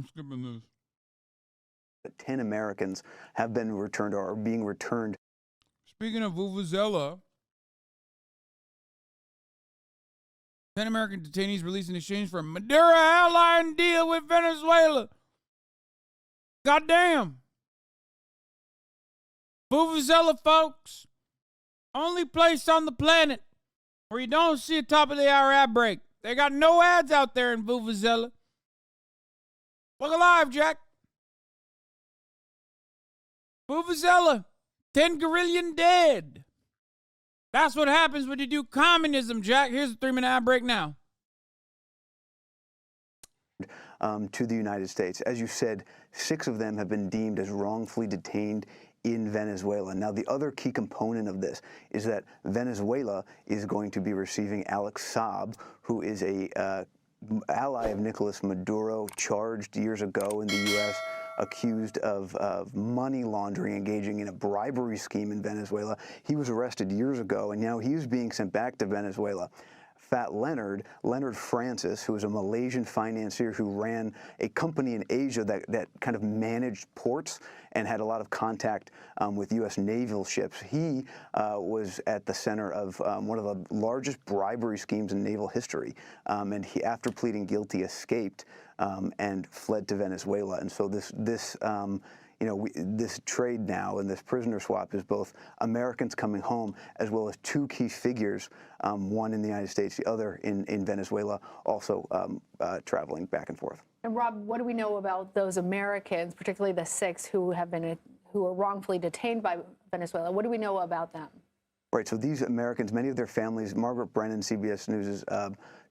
I'm skipping this. 10 Americans have been returned or are being returned. Speaking of Vuvuzela, 10 American detainees released in exchange for a Maduro airline deal with Venezuela. Goddamn. Vuvuzela, folks. Only place on the planet where you don't see a top of the hour ad break. They got no ads out there in Vuvuzela. Look alive, Jack. Vuvuzela, 10 guerrillian dead. That's what happens when you do communism, Jack. Here's a 3-minute ad break now. To the United States. As you said, 6 of them have been deemed as wrongfully detained in Venezuela. Now, the other key component of this is that Venezuela is going to be receiving Alex Saab, who is a ally of Nicolas Maduro, charged years ago in the U.S., accused of money laundering, engaging in a bribery scheme in Venezuela. He was arrested years ago, and now he is being sent back to Venezuela. Fat Leonard Francis, who was a Malaysian financier who ran a company in Asia that kind of managed ports and had a lot of contact with U.S. naval ships. He was at the center of one of the largest bribery schemes in naval history, and he, after pleading guilty, escaped and fled to Venezuela. And so this trade now and this prisoner swap is both Americans coming home as well as 2 key figures, one in the United States, the other in Venezuela, also traveling back and forth. And Rob, what do we know about those Americans, particularly the 6 who are wrongfully detained by Venezuela? What do we know about them? Right, so these Americans, many of their families, Margaret Brennan, CBS News'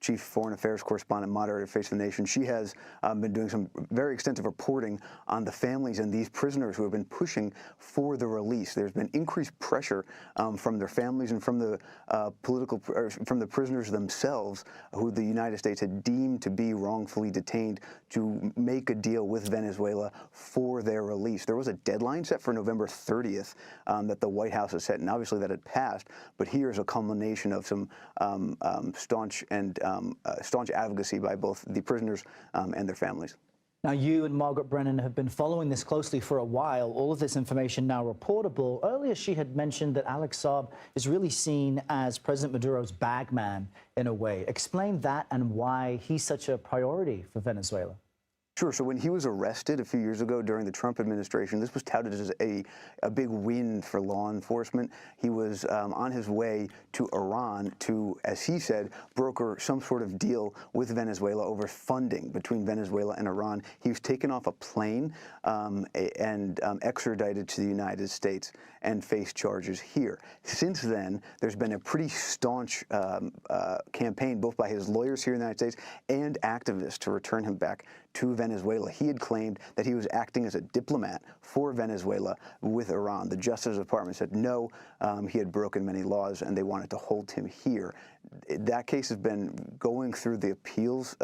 chief foreign affairs correspondent, moderator of Face of the Nation, she has been doing some very extensive reporting on the families and these prisoners who have been pushing for the release. There's been increased pressure from their families and from the from the prisoners themselves, who the United States had deemed to be wrongfully detained, to make a deal with Venezuela for their release. There was a deadline set for November 30th that the White House has set, and obviously that had passed, but here's a culmination of some staunch advocacy by both the prisoners and their families. Now, you and Margaret Brennan have been following this closely for a while. All of this information now reportable. Earlier, she had mentioned that Alex Saab is really seen as President Maduro's bagman in a way. Explain that and why he's such a priority for Venezuela. Sure. So when he was arrested a few years ago during the Trump administration, this was touted as a big win for law enforcement. He was on his way to Iran to, as he said, broker some sort of deal with Venezuela over funding between Venezuela and Iran. He was taken off a plane and extradited to the United States and faced charges here. Since then, there's been a pretty staunch campaign, both by his lawyers here in the United States and activists, to return him back to Venezuela. He had claimed that he was acting as a diplomat for Venezuela with Iran. The Justice Department said no, he had broken many laws, and they wanted to hold him here. That case has been going through the appeals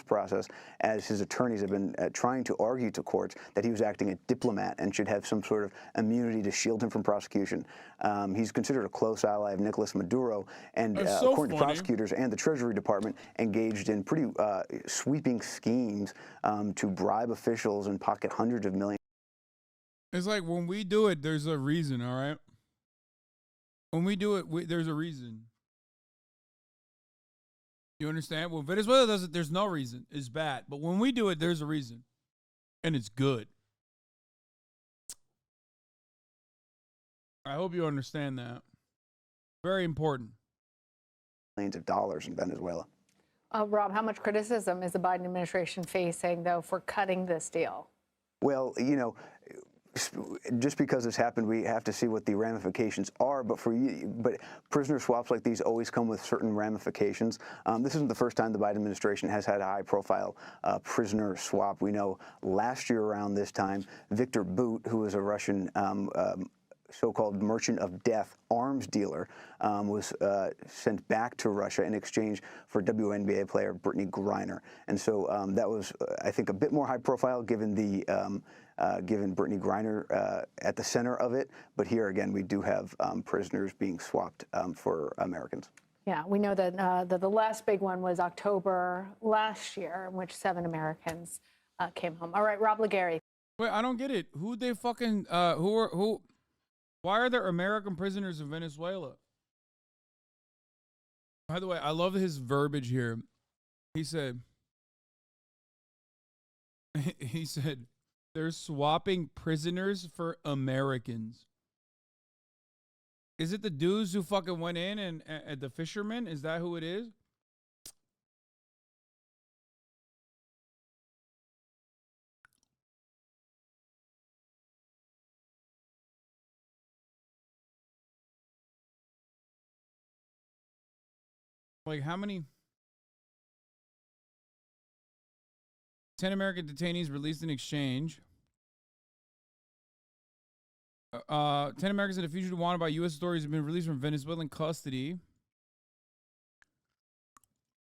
process, as his attorneys have been trying to argue to courts that he was acting as a diplomat and should have some sort of immunity to shield him from prosecution. He's considered a close ally of Nicolas Maduro, and according to prosecutors and the Treasury Department, engaged in pretty sweeping schemes to bribe officials and pocket hundreds of millions. It's like when we do it, there's a reason, all right? When we do it, there's a reason. You understand? When Venezuela does it, there's no reason. It's bad. But when we do it, there's a reason. And it's good. I hope you understand that. Very important. Millions of dollars in Venezuela. Rob, how much criticism is the Biden administration facing, though, for cutting this deal? Well, you know, just because this happened, we have to see what the ramifications are. But prisoner swaps like these always come with certain ramifications. This isn't the first time the Biden administration has had a high-profile prisoner swap. We know last year around this time, Victor Bout, who was a Russian so-called merchant of death arms dealer, was sent back to Russia in exchange for WNBA player Brittany Griner. And so that was, I think, a bit more high profile given Brittany Griner at the center of it. But here again, we do have prisoners being swapped for Americans. Yeah, we know that the last big one was October last year, in which 7 Americans came home. All right, Rob Legary. Wait, I don't get it. Who they fucking why are there American prisoners in Venezuela? By the way, I love his verbiage here. He said they're swapping prisoners for Americans. Is it the dudes who fucking went in and the fishermen? Is that who it is? Like, how many? 10 American detainees released in exchange. 10 Americans and a fugitive wanted by U.S. authorities have been released from Venezuelan custody.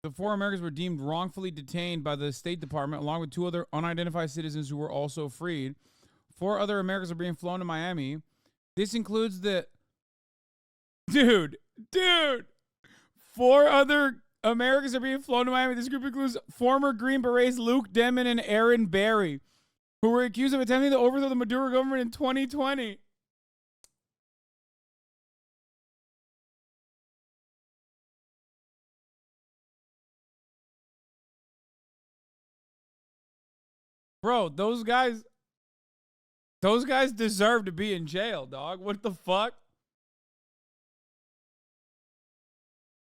The 4 Americans were deemed wrongfully detained by the State Department, along with 2 other unidentified citizens who were also freed. 4 other Americans are being flown to Miami. This includes the... Dude. 4 other Americans are being flown to Miami. This group includes former Green Berets Luke Denman and Aaron Barry, who were accused of attempting to overthrow the Maduro government in 2020. Bro, those guys deserve to be in jail, dog. What the fuck?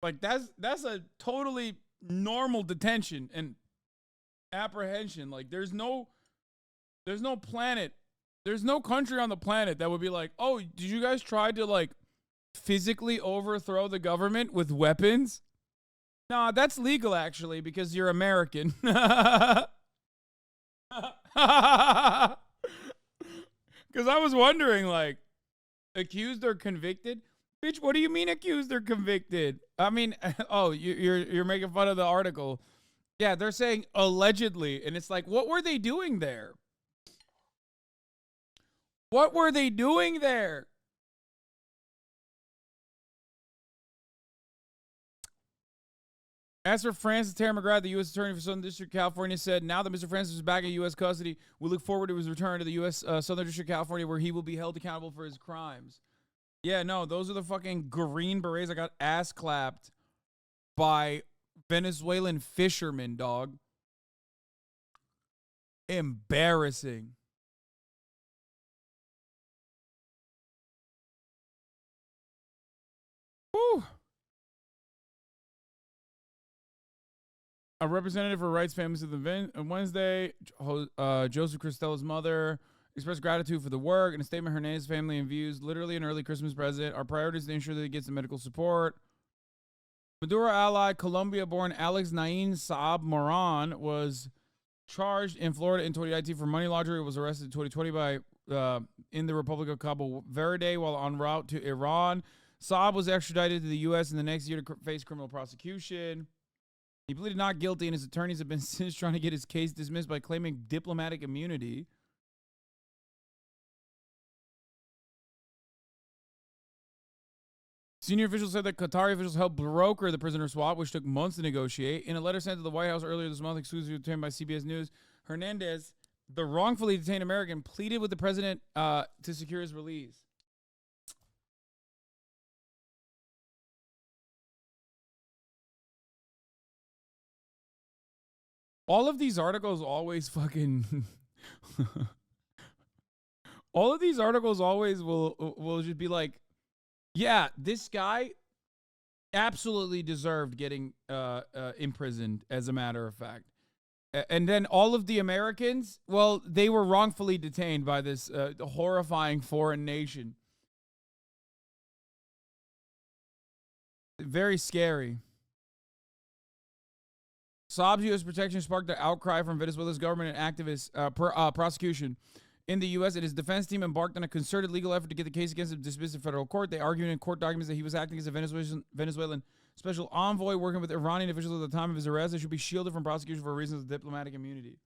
Like, that's a totally normal detention and apprehension. Like, there's no planet, there's no country on the planet that would be like, oh, did you guys try to, like, physically overthrow the government with weapons? Nah, that's legal, actually, because you're American. Because I was wondering, like, accused or convicted? Bitch, what do you mean accused or convicted? I mean, oh, you're making fun of the article. Yeah, they're saying allegedly, and it's like, what were they doing there? What were they doing there? As for Francis Terry McGrath, the U.S. Attorney for Southern District of California, said, now that Mr. Francis is back in U.S. custody, we look forward to his return to the U.S. Southern District of California, where he will be held accountable for his crimes. Yeah, no, those are the fucking Green Berets that got ass clapped by Venezuelan fishermen, dog. Embarrassing. Whew. A representative for rights families of the Wednesday, Joseph Cristella's mother, expressed gratitude for the work. In a statement, Hernandez's family and views literally an early Christmas present. Our priority is to ensure that he gets the medical support. Maduro ally, Colombia-born Alex Nain Saab Moran was charged in Florida in 2019 for money laundering. Was arrested in 2020 by in the Republic of Cabo Verde while en route to Iran. Saab was extradited to the U.S. in the next year to face criminal prosecution. He pleaded not guilty, and his attorneys have been since trying to get his case dismissed by claiming diplomatic immunity. Senior officials said that Qatari officials helped broker the prisoner swap, which took months to negotiate. In a letter sent to the White House earlier this month, exclusively obtained by CBS News, Hernandez, the wrongfully detained American, pleaded with the president to secure his release. All of these articles always fucking... all of these articles always will just be like, yeah, this guy absolutely deserved getting imprisoned, as a matter of fact. And then all of the Americans, well, they were wrongfully detained by this horrifying foreign nation. Very scary. Saab's U.S. protection sparked an outcry from Venezuela's government and activist prosecution. In the U.S., and his defense team embarked on a concerted legal effort to get the case against him dismissed in federal court. They argued in court documents that he was acting as a Venezuelan special envoy working with Iranian officials at the time of his arrest and should be shielded from prosecution for reasons of diplomatic immunity.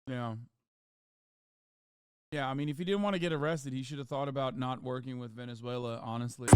Yeah. Yeah, I mean, if he didn't want to get arrested, he should have thought about not working with Venezuela, honestly.